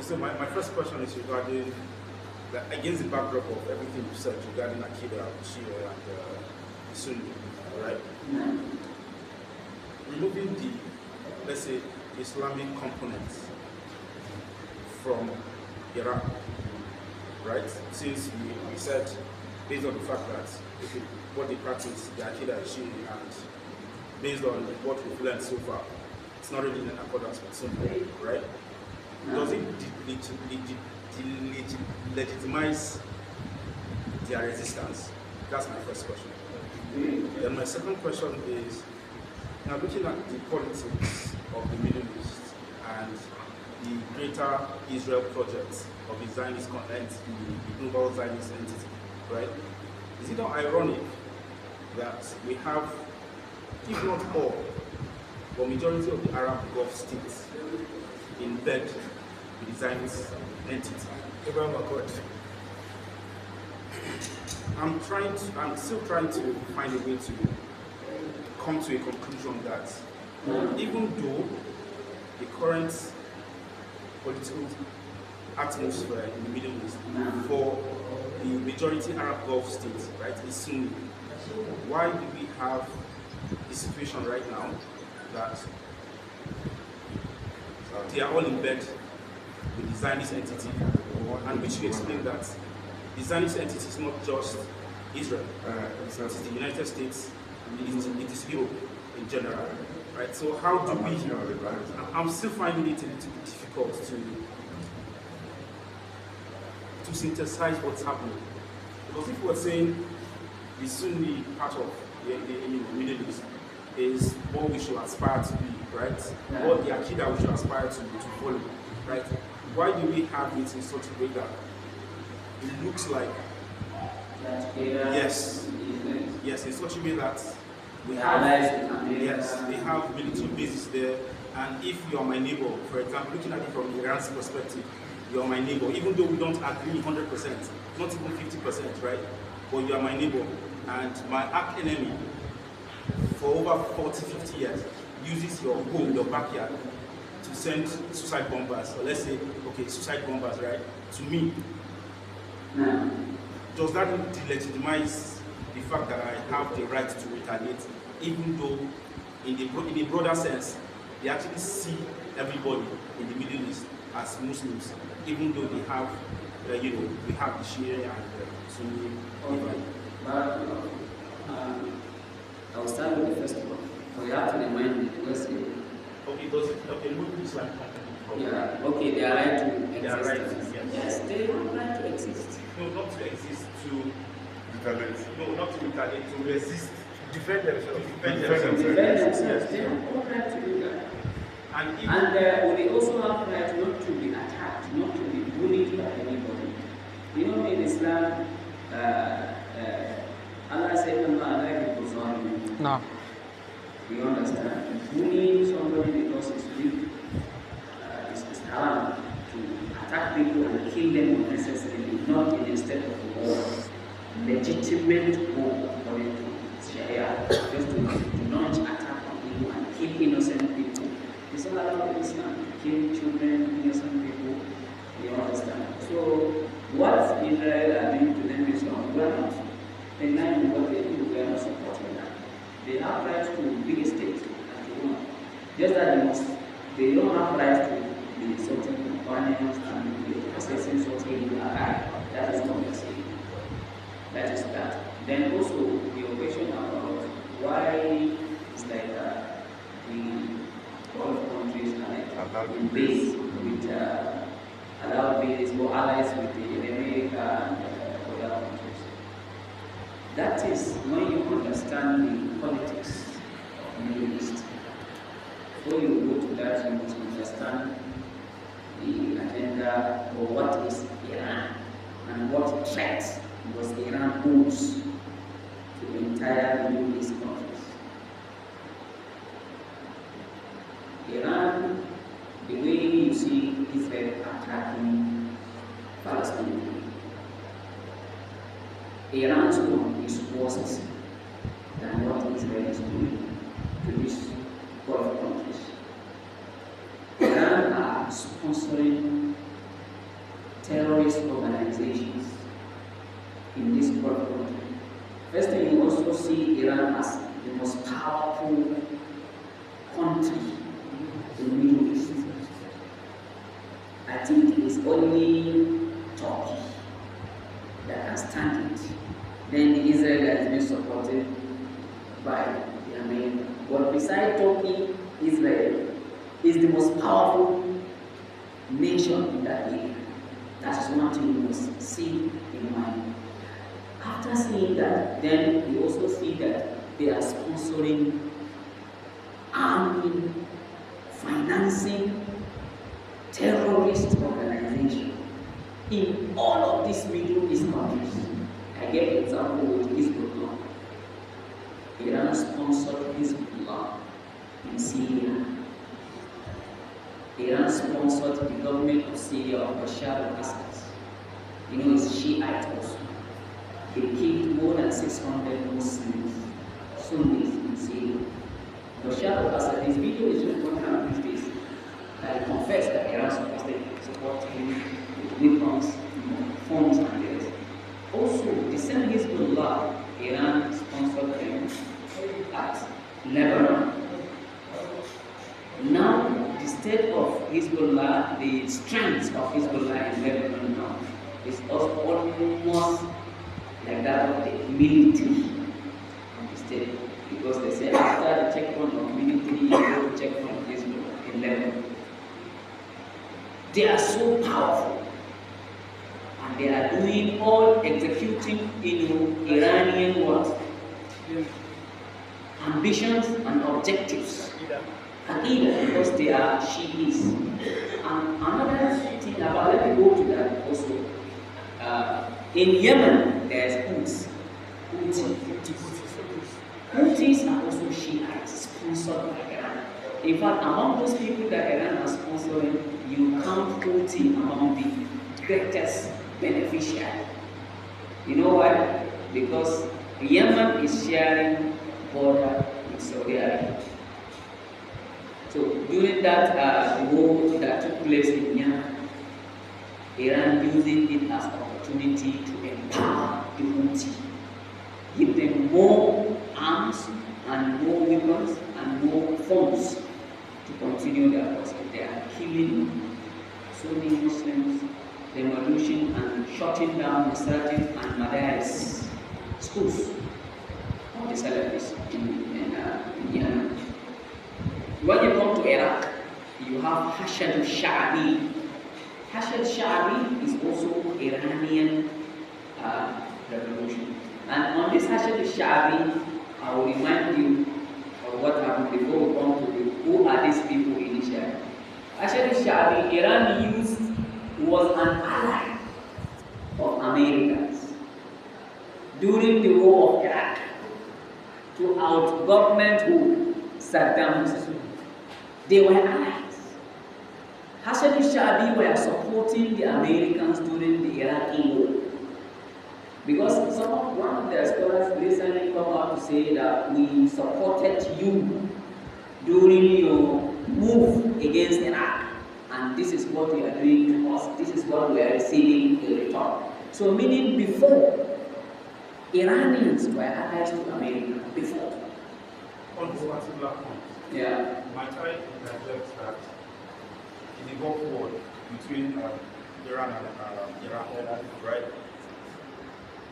so my first question is regarding, against the backdrop of everything you said regarding Akida, Shia, and the Sunni, right? Removing the, let's say, Islamic components from Iran, right? Since we said, based on the fact that what they practice, the Akida, Shia, and based on what we've learned so far, it's not really in accordance with Sunni, right? Does it legitimize their resistance? That's my first question. Then my second question is, now looking at the politics of the Middle East and the greater Israel project of the Zionist entity, the global Zionist entity, right? Is it not ironic that we have, if not all, but majority of the Arab Gulf states in bed with the Zionist entity? I'm still trying to find a way to come to a conclusion that even though the current political atmosphere in the Middle East for the majority Arab Gulf states, right, is Sunni, why do we have a situation right now that they are all in bed with the Zionist entity, and which will explain that the Zionist entity is not just Israel, it is the United States, it is Europe in general, right? So how do we, I'm still finding it a little bit difficult to synthesize what's happening. Because if we're saying the Sunni part of the Middle East is what we should aspire to be, right? What the Akida we should aspire to follow, right? Why do we have it in such a way that it looks like, yes, in such a way that we have military bases there, and if you're my neighbor, for example, looking at it from Iran's perspective, you're my neighbor, even though we don't agree 100%, not even 50%, right? But you are my neighbor, and my arch enemy for over 40, 50 years uses your home, your backyard, to send suicide bombers, or let's say, okay, suicide bombers, right, to me. Does that delegitimize the fact that I have the right to retaliate, even though in a broader sense, they actually see everybody in the Middle East as Muslims, even though they have, we have the Shia and the Sunni. I will start with the first one. So you have to remind me the question. Okay, look this one. Yeah, okay, they are right to exist. They are right, yes, they have right to exist. No, not to exist, to retaliate. No, not to retaliate, to resist. Defend themselves. Defend themselves. They have no right to do that. And they also have right not to be attacked, not to be bullied by anybody. You know, in Islam, Allah said, no. You understand? Bullying somebody because he's weak is haram. To attack people and kill them unnecessarily, not in a state of war. Legitimate war according to Sharia, just to launch attack on people and kill innocent people. It's all allowed in Islam. Kill children, innocent people. You understand? So, what Israel are doing to them is wrong. We are not in line with what they do. We are not supporting that. They have rights to be a state as they want. Just that they don't have rights to be insulting companions and be assessing something in our eye. That is what we are saying. That is that. Then also, your question about why it's like the Gulf countries are like base with allowed base or allies with the America and other countries. That is when you understand the politics of the Middle East. Before you go to that, you must understand the agenda or what is Iran and what threats does Iran pose to the entire Middle East countries. Iran, the way you see Israel attacking Palestine, Iran's own is worse than what Israel is doing to these Gulf countries. Iran are sponsoring I think it's only Turkey that can stand it. Then Israel has been supported by the Americans. But besides Turkey, Israel is the most powerful nation in that area. That is one thing you must see in mind. After seeing that, then we also see that they are sponsoring, arming, financing terrorist organizations in all of these Middle East countries. I gave an example with Hezbollah. Iran sponsored Hezbollah in Syria. Iran sponsored the government of Syria of Bashar al-Assad. You know, it's Shiite also. They killed more than 600 Muslims, Sunnis in Syria. Bashar al-Assad, his video is reported on these days. I confess that Iran supported him with weapons, funds, and the rest. Also, the same Hezbollah, Iran sponsored them at Lebanon. Now, the state of Hezbollah, the strength of Hezbollah in Lebanon now is almost like that of the military of the state, because they say after the checkpoint of military, you go to checkpoint of Hezbollah in Lebanon. They are so powerful, and they are doing all executing Iranian what? Ambitions and objectives. And either because they are Shiites. And another thing about, let me go to that also. In Yemen, there's Houthis. Houthis are also Shiites, sponsored by Iran. In fact, among those people that Iran has sponsored, you count Houthi among the greatest beneficiaries. You know why? Because Yemen is sharing border with Saudi Arabia. So during that war that took place in Yemen, Iran using it as an opportunity to empower the Houthi, give them more arms and more weapons and more funds to continue their cause. They are killing so many Muslims, demolition and shutting down masajid and madaris, schools of the Salafis in Yemen. When you come to Iraq, you have Hashad-al-Sha'bi. Hashad-al-Sha'bi is also Iranian revolution. And on this Hashad-al-Sha'bi, I will remind you of what happened before we come to who are these people initially. Hashad-al-Sha'bi, Iran was an ally of Americans during the war of Iraq to out-government who? Saddam Hussein. They were allies. Hashad al-Sha'bi were supporting the Americans during the Iraqi war. Because one of their scholars recently come out to say that we supported you during your move against Iraq. And this is what we are doing to us. This is what we are receiving in return. So meaning before, Iranians were allies to America. Before. On this particular point, yeah. might I interject that in the Gulf War between Iran and Iraq, right?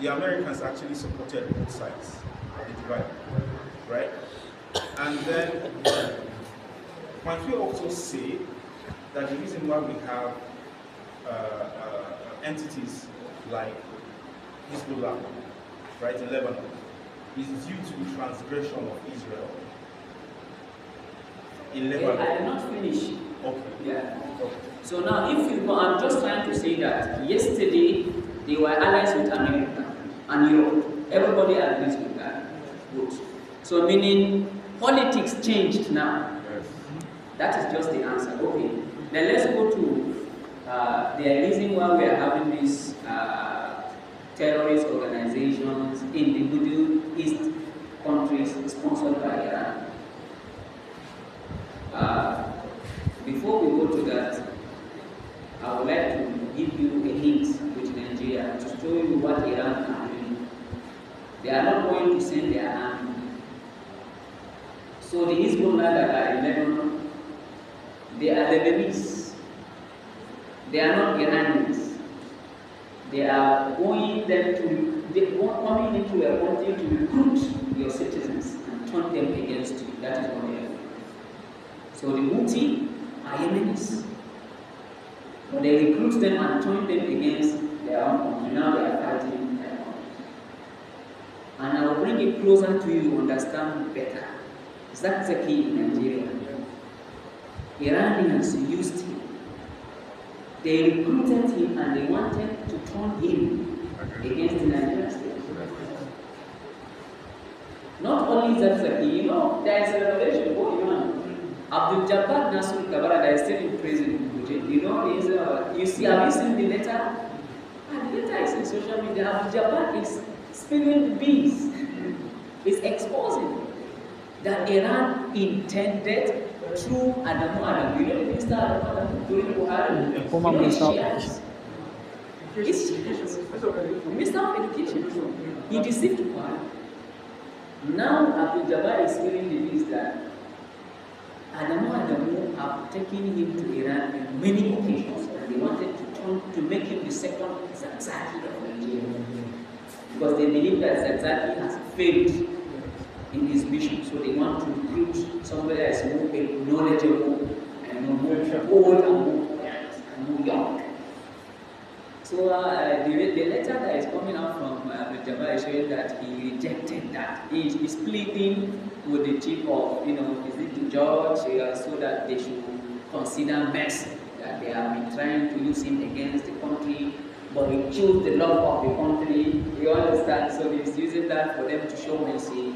The Americans actually supported both sides of the divide, right? And then might we also say that the reason why we have entities like Hezbollah, right, in Lebanon, is due to the transgression of Israel in Lebanon. I did not finish. Okay. Yeah. Okay. So now, if you go, I'm just trying to say that yesterday they were allies with America and Europe. Everybody agrees with that. Good. So meaning politics changed now. Yes. That is just the answer. Okay. Then let's go to the reason why we are having these terrorist organizations in the Middle East countries sponsored by Iran. Before we go to that, I would like to give you a hint with Nigeria to show you what Iran are doing. They are not going to send their army. So the Hezbollah that are in Lebanon, they are Lebanese. They are not Iranians. They are coming into a country to recruit your citizens and turn them against you. That is what they are. So the Houthi are Yemenis. But they recruit them and turn them against their own country. Now they are fighting their own. And I will bring it closer to you to understand better. Zakzaki in Nigeria. Iranians used him. They recruited him and they wanted to turn him against the Nigerian state. Not only Zakzaki, you know, there is a revelation for Imam. Abdul Jabbar Nasir Kabara that is still in prison. You know, you see, have you seen the letter? And the letter is in social media. Abdul Jabbar is spilling the beans. It's exposing that Iran intended through Adamu Adam. You know the minister Adam during Buhari? Former minister of education. It's Minister of Education. He deceived Buhari. Now Abdul Jabbar is spilling the beans that Adamu have taken him to Iran on many occasions, and they wanted to make him the second Zakzaki of Nigeria. Because they believe that Zakzaki has failed in his mission, so they want to recruit somebody that is more knowledgeable and more old and more young. So the letter that is coming out from Jabbar is showing that he rejected that. He is pleading with the chief of, is it the judge, so that they should consider mercy, that they have been trying to use him against the country, but he chose the love of the country. You understand? So he's using that for them to show mercy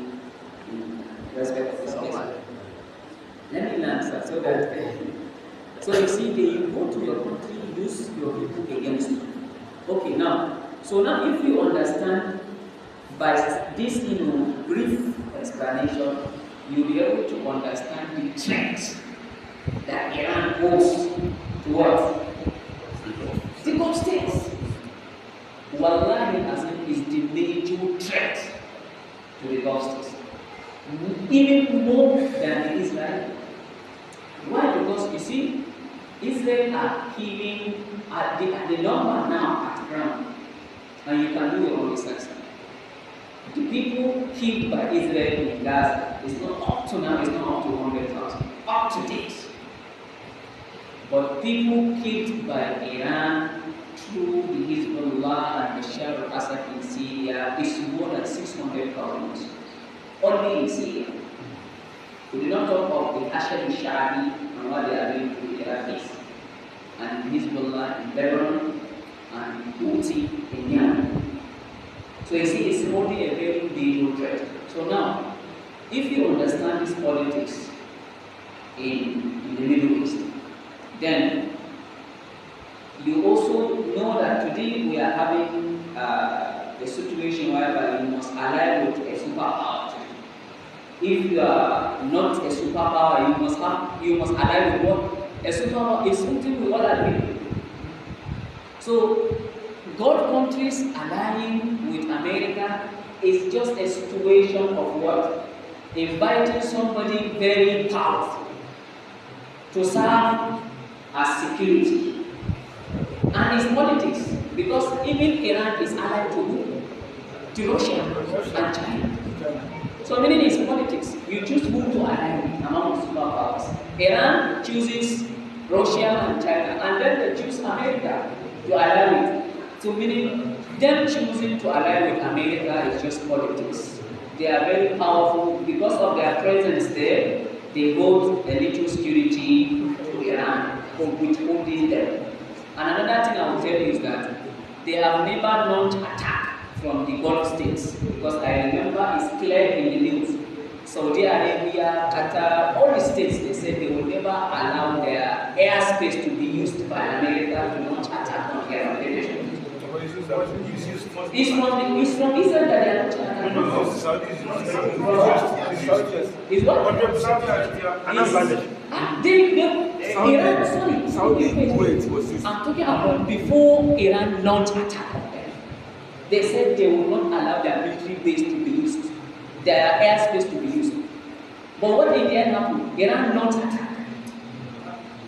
in respect of his case. Let me answer so that. So you see, they go to your country, use your people against you. Okay, now if you understand by this brief explanation, you'll be able to understand the threat that Iran poses to what? The Gulf states. Wallahi Azim is the major threat to the Gulf states. Even more than the Israel. Why? Because you see, Israel are killing at the number now at ground, and you can do your own research. The people killed by Israel in Gaza is not up to now, it's not up to 100,000, up to date. But people killed by Iran through the Hezbollah and the Bashar al-Assad in Syria is more than 600,000, only in Syria. We do not talk of the Ashad al-Sha'bi and what they are doing to the Iraqis, and Hezbollah in Lebanon, and Houthi in Yemen. So you see, it's only a very big threat. So now, if you understand this politics in the Middle East, then you also know that today we are having a situation whereby you must ally with a superpower. If you are not a superpower, you must ally with what? A superpower is something we all agree. So, Gulf countries allying with America is just a situation of what? Inviting somebody very powerful to serve as security. And it's politics, because even Iran is allied to who? To Russia and China. So meaning it's politics. You choose who to ally with among the superpowers. Iran chooses Russia and China, and then they choose America to ally with. So meaning them choosing to ally with America is just politics. They are very powerful because of their presence there. They hold a little security to Iran, which holding them. And another thing I will tell you is that they have never launched attack from the Gulf states, because I remember it's clear in the news. Saudi Arabia, Qatar, all the states, they said they will never allow their airspace to be used by America to launch attack on their operation. It's from Israel that they are launching attack. It's what? I'm talking about before Iran launched attack on them. They said they will not allow their military base to be used, their airspace to be used. But what did then happen? Iran launched attack.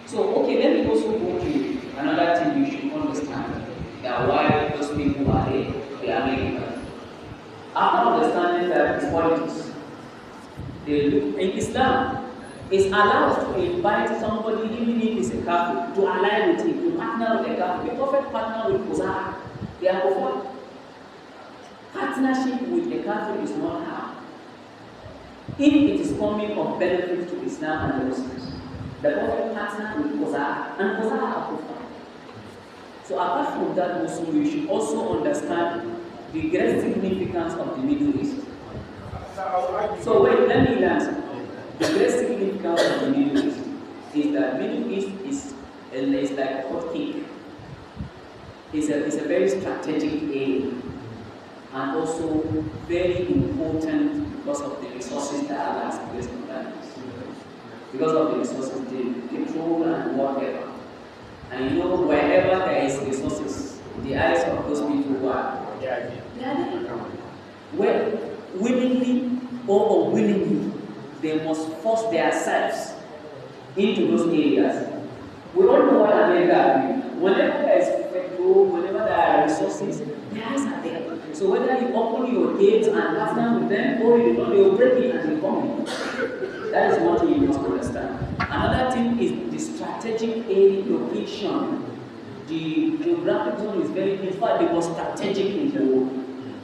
So, okay, let me also go to another thing why those people are there, the Americans. After understanding that it's politics, they look in Islam, it's allowed to invite somebody, even if it's a Kafir, to align with him, to partner with a Kafir. The Prophet partnered with Uzah. They are both. Partnership with a Kafir is not harm, if it is coming of benefit to Islam and the Muslims. The Prophet partnered with Uzah, and Uzah are kufar. So apart from that, also we should also understand the great significance of the Middle East. So wait, let me answer. The great significance of the Middle East is that Middle East is like a hot cake. It's a very strategic area, and also very important because of the resources that Allah has placed on that. Because of the resources, the petrol and whatever. And you know, wherever there is resources, the eyes of those people who are there. Well, willingly or unwillingly, they must force themselves into those areas. We all know what America is. Whenever there is petrol, whenever there are resources, the eyes are there. So whether you open your gates and partner with them, or you don't, they will break it and they come in. That is one thing you must understand. Another thing is the strategic area location. The geographic zone is very, in fact, the most strategic in the world.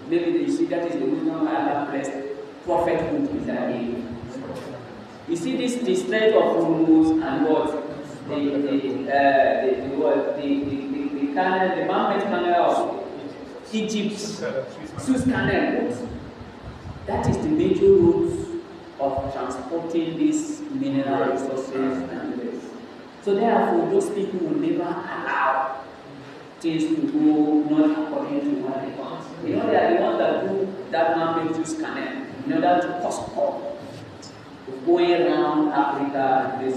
Maybe you see that is the reason why Allah blessed prophethood in that area. You see this, the Strait of Hormuz and what the canal, the man-made canal of Egypt, Suez Canal. That is the major route of transporting these mineral resources and this. So therefore, those people will never allow things to go not according to what they want. You know, they are the ones that do that man-made Suez Canal in order to cost going around Africa.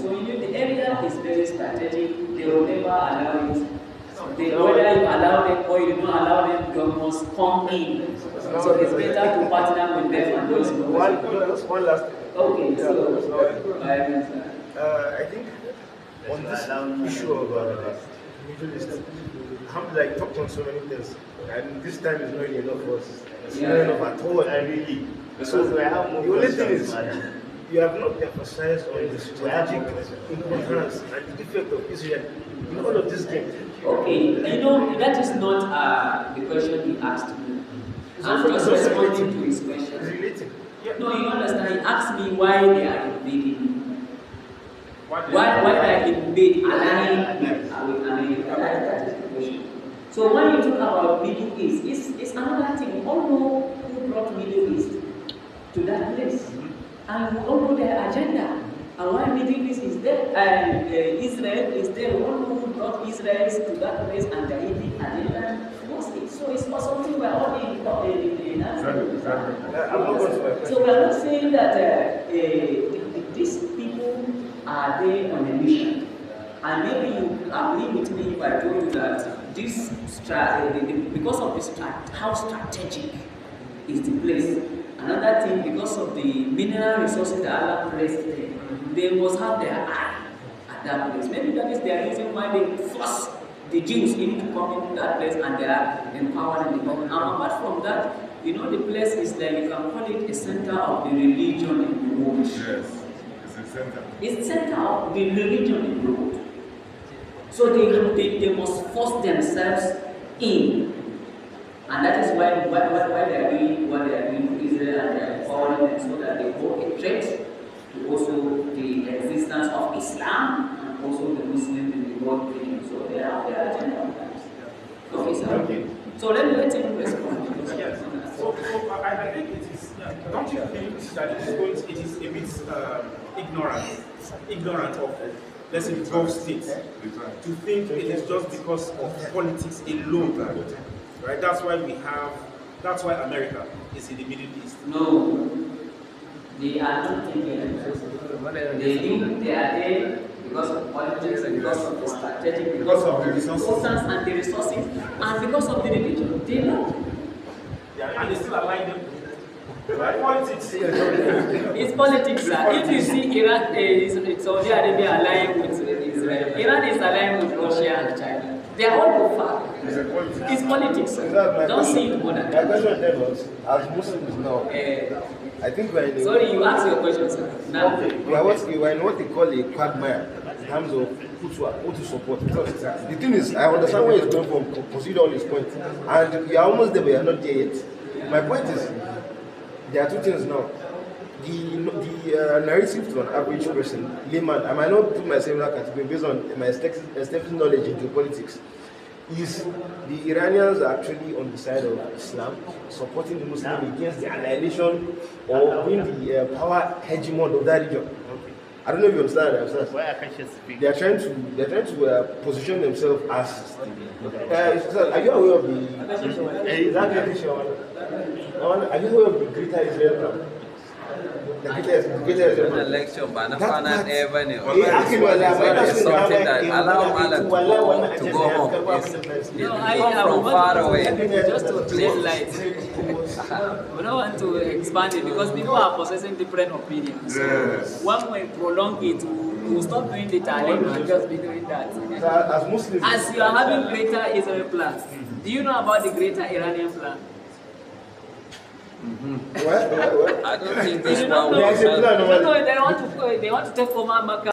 So you know, the area is very strategic. They will never allow it. Whether you allow them or you don't allow them, they must come in. So it's better to partner with them and those who one last thing. Okay, so I think on this issue of Middle East, alhamdulillah, I talked on so many things, and this time is not enough for us. It's not enough at all. I really. So the only thing is, you have not emphasized on the strategic importance and the effect of Israel in all of this game. Okay, you know, that is not the question he asked me. I'm just responding to his question. It's related. No, you understand, he asked me why they are invading. Why they are invading with America. That is the question. So when you talk about Middle East, it's another thing. We all know who brought Middle East to that place. And we all know their agenda. And why Middle East is there, and Israel is there. We all know who brought Israel to that place, and the agenda was it. So it's not something we're all in. So we're not saying that these people are there on a mission. And maybe you agree with me if I told you that this because of how strategic is the place. Another thing, because of the mineral resources that Allah placed there, they must have their eye at that place. Maybe that is their reason why they force the Jews into coming to that place and they are empowering the government. And apart from that, you know, the place is like, you can call it a center of the religion in the world. Yes, it's a center. It's the center of the religion in the world. So they must force themselves in. And that is why they are doing what they are doing to Israel, and they are empowering them so that they hold a threat to also the existence of Islam and also the Muslims in the world region. So they are agenda on that. Okay, sir. So let him respond. Yes. So I think it is. Don't you think that it is a bit ignorant of, let's say, the Gulf states, to think it is just because of politics alone, right? That's why America is in the Middle East. No, they are not thinking that. They think they are there because of politics, because of the strategic, because of the resources and the resources, and because of the religion. They know. And they still align them. Right? Politics. It's politics, sir. If you see Iran, Saudi Arabia aligning with Israel, Iran is aligning with Russia and China. They are all kuffar. It's politics. Don't see it more than My that. question then was, as Muslims now, I think we're in a, Sorry, you asked your question, sir. Now, we're in what they call a quagmire in terms of who to support. Because the thing is, I understand where he's going from, consider all his points. And we are almost there, but we are not there yet. My point is, there are two things now. The narrative to an average person, layman, I might not put myself in that category based on my extensive knowledge into politics, is the Iranians are actually on the side of Islam, supporting the Muslim against the annihilation or being the power hegemon of that region. I don't know if you understand. They are trying to position themselves as. Are you aware of the? Are you aware of the Greater Israel plan? The greater Israel election, but not something that allow Allah to go home. From far away. Just to shed light. We don't want to expand it because people are possessing different opinions. Yes. One may prolong it, we will stop doing the talent and just be doing that. As Muslims, As you are having greater Israel plan, do you know about the greater Iranian plan? what? I don't think this They don't one know. will help. No, they want to take over Makkah.